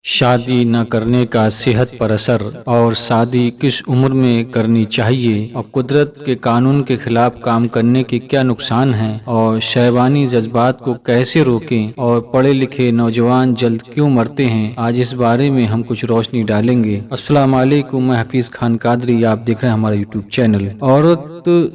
शादी न करने का सेहत पर असर और शादी किस उम्र में करनी चाहिए और कुदरत के कानून के खिलाफ काम करने के क्या नुकसान हैं और शैवानी जज्बात को कैसे रोकें और पढ़े लिखे नौजवान जल्द क्यों मरते हैं, आज इस बारे में हम कुछ रोशनी डालेंगे। अस्सलाम वालेकुम, मैं हफीज खान कादरी, आप देख रहे हैं हमारा यूट्यूब चैनल। औरत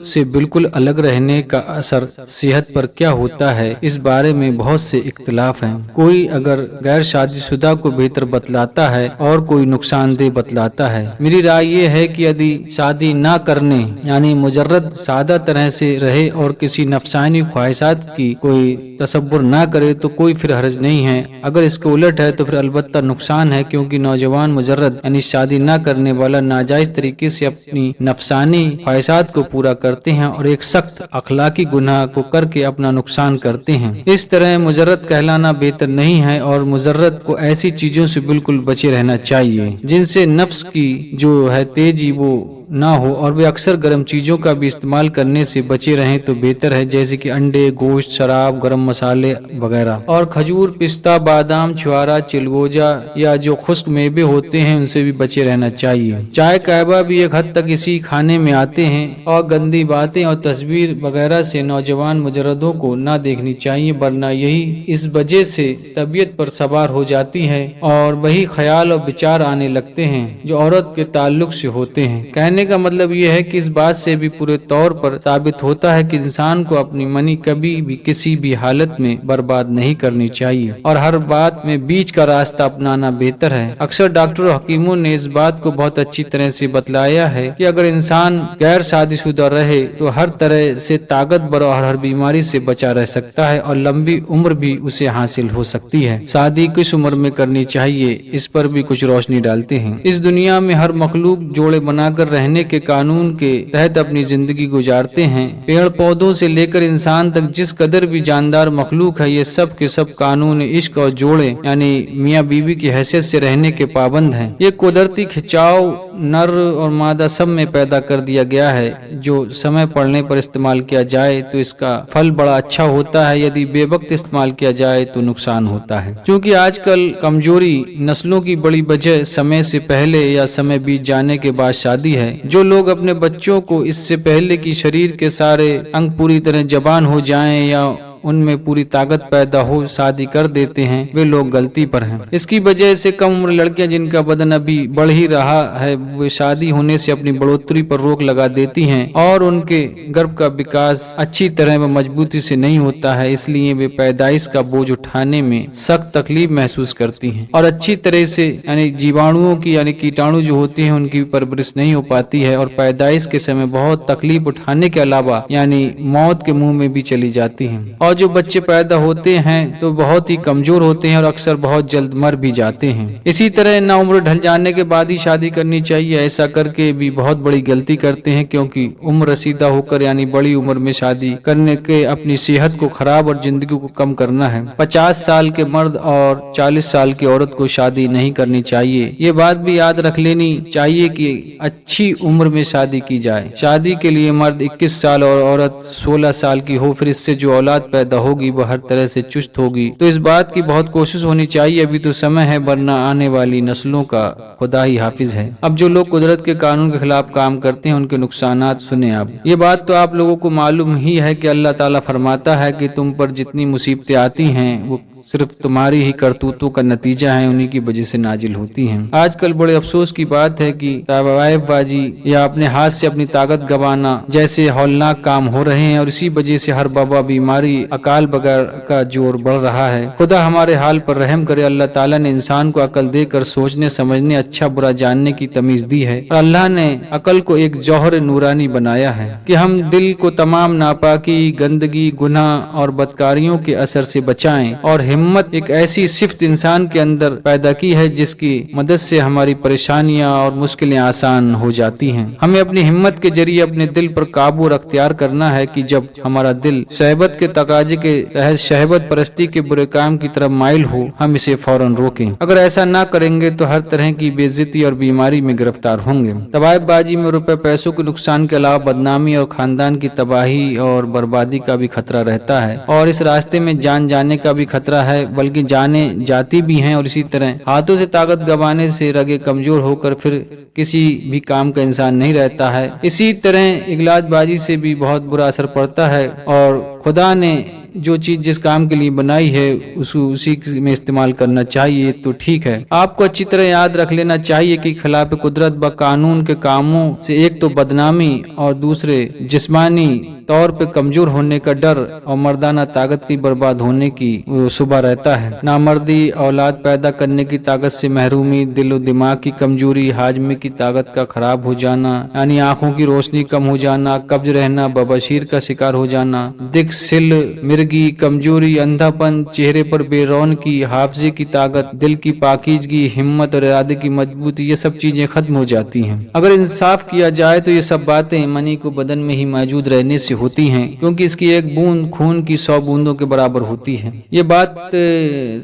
से बिल्कुल अलग रहने का असर सेहत पर क्या होता है, इस बारे में बहुत से इख्तिलाफ हैं। कोई अगर गैर शादीशुदा को बेहतर बतलाता है और कोई नुकसानदेह बतलाता है। मेरी राय ये है कि यदि शादी ना करने यानी मुजर्रद सादा तरह से रहे और किसी नफसानी ख्वाहिशात की कोई तसव्वुर ना करे तो कोई फिर हर्ज नहीं है। अगर इसके उलट है तो फिर अलबत्ता नुकसान है, क्योंकि नौजवान मुजर्रद यानी शादी ना करने वाला नाजायज तरीके से अपनी नफसानी ख्वाहिशात को पूरा करते हैं और एक सख्त अखलाकी गुनाह को करके अपना नुकसान करते हैं। इस तरह मुजर्रद कहलाना बेहतर नहीं है और मुजर्रद को ऐसी चीजों से बिल्कुल बचे रहना चाहिए जिनसे नफ्स की जो है तेजी वो ना हो, और वे अक्सर गर्म चीजों का भी इस्तेमाल करने से बचे रहें तो बेहतर है, जैसे कि अंडे, गोश्त, शराब, गरम मसाले वगैरह। और खजूर, पिस्ता, बादाम, छुआरा, चिलगोजा या जो खुश्क मेवे होते हैं उनसे भी बचे रहना चाहिए। चाय, कहवा भी एक हद तक इसी खाने में आते हैं और गंदी बातें और तस्वीर वगैरह से नौजवान मुजर्रदों को ना देखनी चाहिए, वरना यही इस वजह से तबीयत पर सवार हो जाती है और वही ख्याल और विचार आने लगते हैं जो औरत के ताल्लुक से होते हैं। कहने का मतलब यह है कि इस बात से भी पूरे तौर पर साबित होता है कि इंसान को अपनी मनी कभी भी किसी भी हालत में बर्बाद नहीं करनी चाहिए और हर बात में बीच का रास्ता अपनाना बेहतर है। अक्सर डॉक्टरों और हकीमों ने इस बात को बहुत अच्छी तरह से बतलाया है कि अगर इंसान गैर शादीशुदा रहे तो हर तरह से ताकतवर और हर बीमारी से बचा रह सकता है और लंबी उम्र भी उसे हासिल हो सकती है। शादी किस उम्र में करनी चाहिए, इस पर भी कुछ रोशनी डालते हैं। इस दुनिया में हर मखलूक जोड़े बनाकर रहने के कानून के तहत अपनी जिंदगी गुजारते हैं। पेड़ पौधों से लेकर इंसान तक जिस कदर भी जानदार मखलूक है, ये सब के सब कानून इश्क और जोड़े यानी मियाँ बीवी की हैसियत से रहने के पाबंद हैं। ये कुदरती खिंचाव नर और मादा सब में पैदा कर दिया गया है। जो समय पड़ने पर इस्तेमाल किया जाए तो इसका फल बड़ा अच्छा होता है, यदि बेवक्त इस्तेमाल किया जाए तो नुकसान होता है। क्योंकि आजकल कमजोरी नस्लों की बड़ी वजह समय से पहले या समय बीत जाने के बाद शादी है। जो लोग अपने बच्चों को इससे पहले कि शरीर के सारे अंग पूरी तरह जवान हो जाएं या उनमें पूरी ताकत पैदा हो शादी कर देते हैं, वे लोग गलती पर हैं। इसकी वजह से कम उम्र लड़कियां जिनका बदन अभी बढ़ ही रहा है, वे शादी होने से अपनी बढ़ोतरी पर रोक लगा देती हैं और उनके गर्भ का विकास अच्छी तरह व मजबूती से नहीं होता है। इसलिए वे पैदाइश का बोझ उठाने में सख्त तकलीफ महसूस करती हैं और अच्छी तरह से यानी जीवाणुओं की यानी कीटाणु जो होते हैं उनकी परवरिश नहीं हो पाती है और पैदाइश के समय बहुत तकलीफ उठाने के अलावा यानी मौत के मुंह में भी चली जाती हैं। और जो बच्चे पैदा होते हैं तो बहुत ही कमजोर होते हैं और अक्सर बहुत जल्द मर भी जाते हैं। इसी तरह ना उम्र ढल जाने के बाद ही शादी करनी चाहिए, ऐसा करके भी बहुत बड़ी गलती करते हैं, क्योंकि उम्र रसीदा होकर यानी बड़ी उम्र में शादी करने के अपनी सेहत को खराब और जिंदगी को कम करना है। 50 साल के मर्द और 40 साल की औरत को शादी नहीं करनी चाहिए। ये बात भी याद रख लेनी चाहिए कि अच्छी उम्र में शादी की जाए। शादी के लिए मर्द 21 साल और औरत 16 साल की हो, फिर इससे जो औलाद पैदा होगी वह हर तरह से चुस्त होगी। तो इस बात की बहुत कोशिश होनी चाहिए, अभी तो समय है, वरना आने वाली नस्लों का खुदा ही हाफिज है। अब जो लोग कुदरत के कानून के खिलाफ काम करते हैं उनके नुकसानात सुने आप। ये बात तो आप लोगों को मालूम ही है कि अल्लाह ताला फरमाता है कि तुम पर जितनी मुसीबतें आती हैं वो सिर्फ तुम्हारी ही करतूतों का नतीजा है, उन्हीं की वजह से नाजिल होती हैं। आजकल बड़े अफसोस की बात है कि तवायबबाजी या अपने हाथ से अपनी ताकत गंवाना जैसे हौलनाक काम हो रहे हैं और इसी वजह से हर बाबा बीमारी अकाल बगैर का जोर बढ़ रहा है। खुदा हमारे हाल पर रहम करे। अल्लाह ताला ने इंसान को अकल देकर सोचने समझने अच्छा बुरा जानने की तमीज दी है और अल्लाह ने अकल को एक जौहर नूरानी बनाया है कि हम दिल को तमाम नापाकी, गंदगी, गुनाह और बदकारियों के असर से बचाएं और हिम्मत एक ऐसी सिफ्त इंसान के अंदर पैदा की है जिसकी मदद से हमारी परेशानियां और मुश्किलें आसान हो जाती हैं। हमें अपनी हिम्मत के जरिए अपने दिल पर काबू और अख्तियार करना है कि जब हमारा दिल शहबत के तकाजे के तहत शहबत परस्ती के बुरे काम की तरफ माइल हो, हम इसे फौरन रोकें। अगर ऐसा ना करेंगे तो हर तरह की बेइज्जती और बीमारी में गिरफ्तार होंगे। तवायबबाजी में रुपए पैसों के नुकसान के अलावा बदनामी और खानदान की तबाही और बर्बादी का भी खतरा रहता है और इस रास्ते में जान जाने का भी खतरा होता है बल्कि जाने जाती भी हैं। और इसी तरह हाथों से ताकत गंवाने से रगे कमजोर होकर फिर किसी भी काम का इंसान नहीं रहता है। इसी तरह इगलाजबाजी से भी बहुत बुरा असर पड़ता है और खुदा ने जो चीज जिस काम के लिए बनाई है उसी में इस्तेमाल करना चाहिए तो ठीक है। आपको अच्छी तरह याद रख लेना चाहिए कि खिलाफ कुदरत व कानून के कामों से एक तो बदनामी और दूसरे जिस्मानी तौर पे कमजोर होने का डर और मर्दाना ताकत की बर्बाद होने की शुबा रहता है। नामर्दी, औलाद पैदा करने की ताकत से महरूमी, दिलो दिमाग की कमजोरी, हाजमे की ताकत का खराब हो जाना यानी आंखों की रोशनी कम हो जाना, कब्ज रहना, बबासीर का शिकार हो जाना, दिख सिल मिर्गी कमजोरी, अंधापन, चेहरे पर बेरौनकी, हाफजे की ताकत, दिल की पाकीजगी, हिम्मत और इरादे की मजबूती, ये सब चीजें खत्म हो जाती हैं। अगर इंसाफ किया जाए तो ये सब बातें मनी को बदन में ही मौजूद रहने से होती हैं, क्योंकि इसकी एक बूंद खून की 100 बूंदों के बराबर होती है। ये बात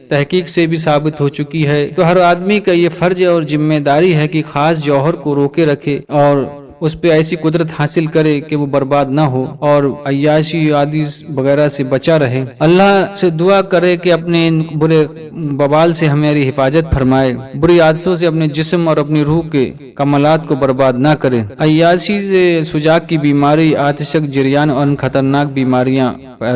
तहकीक से भी साबित हो चुकी है। तो हर आदमी का ये फर्ज और जिम्मेदारी है कि खास जौहर को रोके रखे और उस पे ऐसी कुदरत हासिल करे कि वो बर्बाद ना हो और अय्याशी आदि वगैरह से बचा रहे। अल्लाह से दुआ करे कि अपने इन बुरे बवाल से हमारी हिफाजत फरमाए, बुरी आदतों से अपने जिस्म और अपनी रूह के कमालात को बर्बाद ना करे। अय्याशी से सुजाक की बीमारी, आतिशक, जरियान और खतरनाक बीमारियां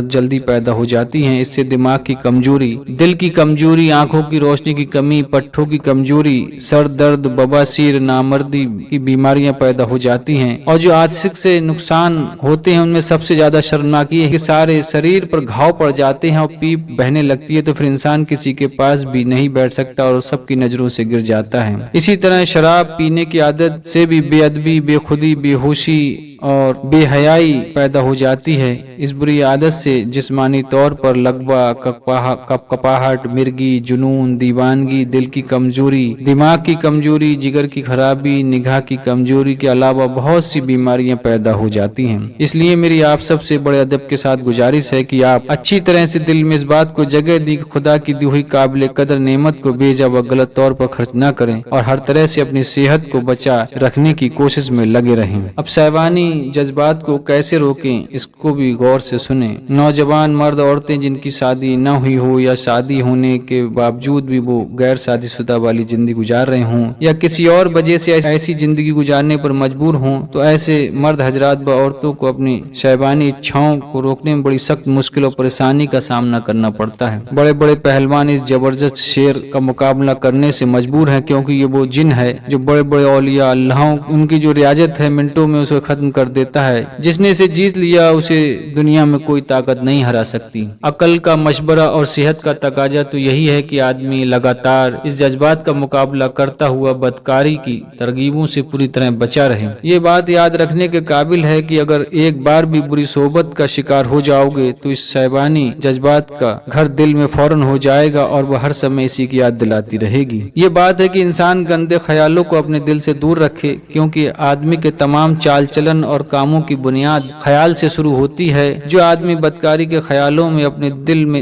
जल्दी पैदा हो जाती हैं। इससे दिमाग की कमजोरी, दिल की कमजोरी, आंखों की रोशनी की कमी, पट्ठों की कमजोरी, सर दर्द, बवासीर, नामर्दी की बीमारियां पैदा हो जाती हैं। और जो आतिशक से नुकसान होते हैं उनमें सबसे ज्यादा शर्मनाक ये है कि सारे शरीर पर घाव पड़ जाते हैं और पीप बहने लगती है, तो फिर इंसान किसी के पास भी नहीं बैठ सकता और सबकी नजरों से गिर जाता है। इसी तरह शराब पीने की आदत से भी बेअदबी, बेखुदी, बेहोशी और बेहयाई पैदा हो जाती है। इस बुरी आदत से जिस्मानी तौर पर लगवा, कपकपाहट, मिर्गी, जुनून, दीवानगी, दिल की कमजोरी, दिमाग की कमजोरी, जिगर की खराबी, निगाह की कमजोरी के अलावा बहुत सी बीमारियां पैदा हो जाती हैं। इसलिए मेरी आप सबसे बड़े अदब के साथ गुजारिश है कि आप अच्छी तरह से दिल में इस बात को जगह दी कि खुदा की दी हुई काबिल कदर नेमत को बेजा व गलत तौर पर खर्च न करें और हर तरह से अपनी सेहत को बचा रखने की कोशिश में लगे रहें। अब शैवानी जज्बात को कैसे रोकें, इसको भी गौर से सुने। नौजवान मर्द औरतें जिनकी शादी न हुई हो या शादी होने के बावजूद भी वो गैर शादीशुदा वाली जिंदगी गुजार रहे हों या किसी और वजह से ऐसी जिंदगी गुजारने पर मजबूर हों, तो ऐसे मर्द हजरात व औरतों को अपनी शैवानी इच्छाओं को रोकने में बड़ी सख्त मुश्किल और परेशानी का सामना करना पड़ता है। बड़े बड़े पहलवान इस जबरदस्त शेर का मुकाबला करने से मजबूर है, क्योंकि ये वो जिन है जो बड़े बड़े औलिया अल्लाहों उनकी जो रियाजत है मिनटों में उसे खत्म कर देता है। जिसने इसे जीत लिया उसे दुनिया में कोई ताकत नहीं हरा सकती। अकल का मशवरा और सेहत का तकाजा तो यही है कि आदमी लगातार इस जज्बात का मुकाबला करता हुआ बदकारी की तरगीबों से पूरी तरह बचा रहे। ये बात याद रखने के काबिल है कि अगर एक बार भी बुरी सोबत का शिकार हो जाओगे तो इस शैबानी जज्बात का घर दिल में फौरन हो जाएगा और वह हर समय इसी की याद दिलाती रहेगी। ये बात है कि इंसान गंदे ख्यालों को अपने दिल से दूर रखे, क्योंकि आदमी के तमाम चाल चलन और कामों की बुनियाद ख्याल से शुरू होती है। जो आदमी बदकारी के ख्यालों में अपने दिल में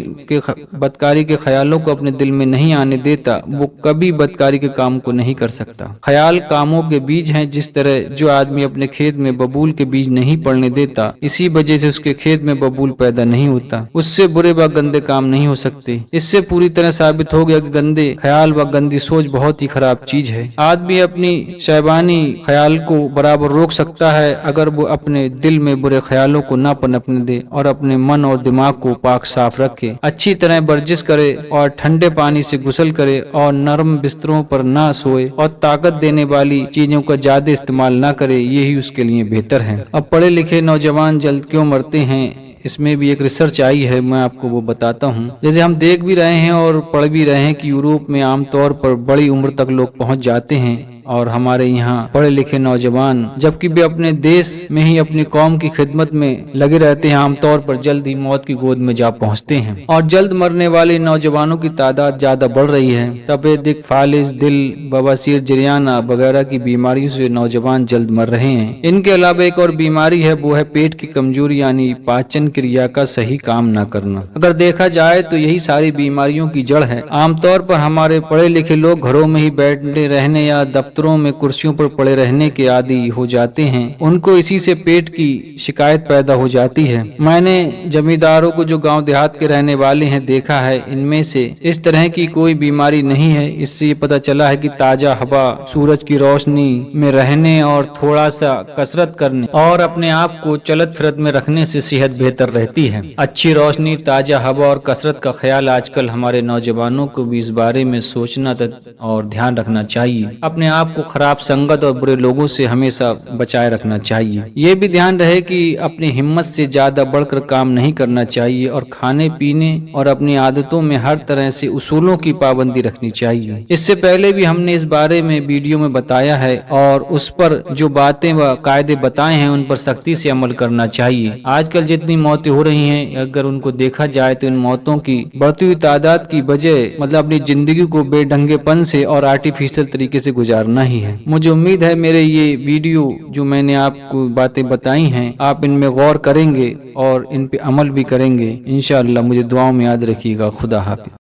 बदकारी के ख्यालों को अपने दिल में नहीं आने देता, वो कभी बदकारी के काम को नहीं कर सकता। ख्याल कामों के बीज हैं। जिस तरह जो आदमी अपने खेत में बबूल के बीज नहीं पड़ने देता, इसी वजह से उसके खेत में बबूल पैदा नहीं होता। उससे बुरे व गंदे काम नहीं हो सकते। इससे पूरी तरह साबित हो गया कि गंदे ख्याल व गंदी सोच बहुत ही खराब चीज है। आदमी अपनी शैबानी ख्याल को बराबर रोक सकता है अगर वो अपने दिल में बुरे ख्यालों को ना पनपने दे और अपने मन और दिमाग को पाक साफ रखे, अच्छी तरह वर्जिश करे और ठंडे पानी से गुसल करे और नरम बिस्तरों पर ना सोए और ताकत देने वाली चीजों का ज्यादा इस्तेमाल ना करे, यही उसके लिए बेहतर है। अब पढ़े लिखे नौजवान जल्द क्यों मरते हैं, इसमें भी एक रिसर्च आई है, मैं आपको वो बताता हूँ। जैसे हम देख भी रहे हैं और पढ़ भी रहे हैं कि यूरोप में आमतौर पर बड़ी उम्र तक लोग पहुंच जाते हैं और हमारे यहाँ पढ़े लिखे नौजवान जबकि वे अपने देश में ही अपनी कौम की खिदमत में लगे रहते हैं, आमतौर पर जल्द ही मौत की गोद में जा पहुँचते हैं और जल्द मरने वाले नौजवानों की तादाद ज्यादा बढ़ रही है। तबे दिक, फालिज, दिल, बवासीर, जरियाना वगैरह की बीमारियों से नौजवान जल्द मर रहे हैं। इनके अलावा एक और बीमारी है, वो है पेट की कमजोरी यानी पाचन क्रिया का सही काम न करना। अगर देखा जाए तो यही सारी बीमारियों की जड़ है। आमतौर पर हमारे पढ़े लिखे लोग घरों में ही बैठे रहने या दफ्तर दफ्तरों में कुर्सियों पर पड़े रहने के आदी हो जाते हैं, उनको इसी से पेट की शिकायत पैदा हो जाती है। मैंने जमींदारों को जो गांव देहात के रहने वाले हैं देखा है, इनमें से इस तरह की कोई बीमारी नहीं है। इससे ये पता चला है कि ताजा हवा, सूरज की रोशनी में रहने और थोड़ा सा कसरत करने और अपने आप को चलत फिरत में रखने से सेहत बेहतर रहती है। अच्छी रोशनी, ताजा हवा और कसरत का ख्याल आजकल हमारे नौजवानों को भी इस बारे में सोचना और ध्यान रखना चाहिए। अपने आप को खराब संगत और बुरे लोगों से हमेशा बचाए रखना चाहिए। ये भी ध्यान रहे कि अपनी हिम्मत से ज्यादा बढ़कर काम नहीं करना चाहिए और खाने पीने और अपनी आदतों में हर तरह से उसूलों की पाबंदी रखनी चाहिए। इससे पहले भी हमने इस बारे में वीडियो में बताया है और उस पर जो बातें व कायदे बताए हैं उन पर सख्ती से अमल करना चाहिए। आजकल जितनी मौतें हो रही हैं, अगर उनको देखा जाए तो इन मौतों की बढ़ती हुई तादाद की वजह मतलब अपनी जिंदगी को बेढंगेपन से और आर्टिफिशियल तरीके से गुजारना ही है। मुझे उम्मीद है मेरे ये वीडियो जो मैंने आपको बातें बताई हैं, आप इनमें गौर करेंगे और इन पे अमल भी करेंगे। इंशाअल्लाह मुझे दुआओं में याद रखिएगा। खुदा हाफिज।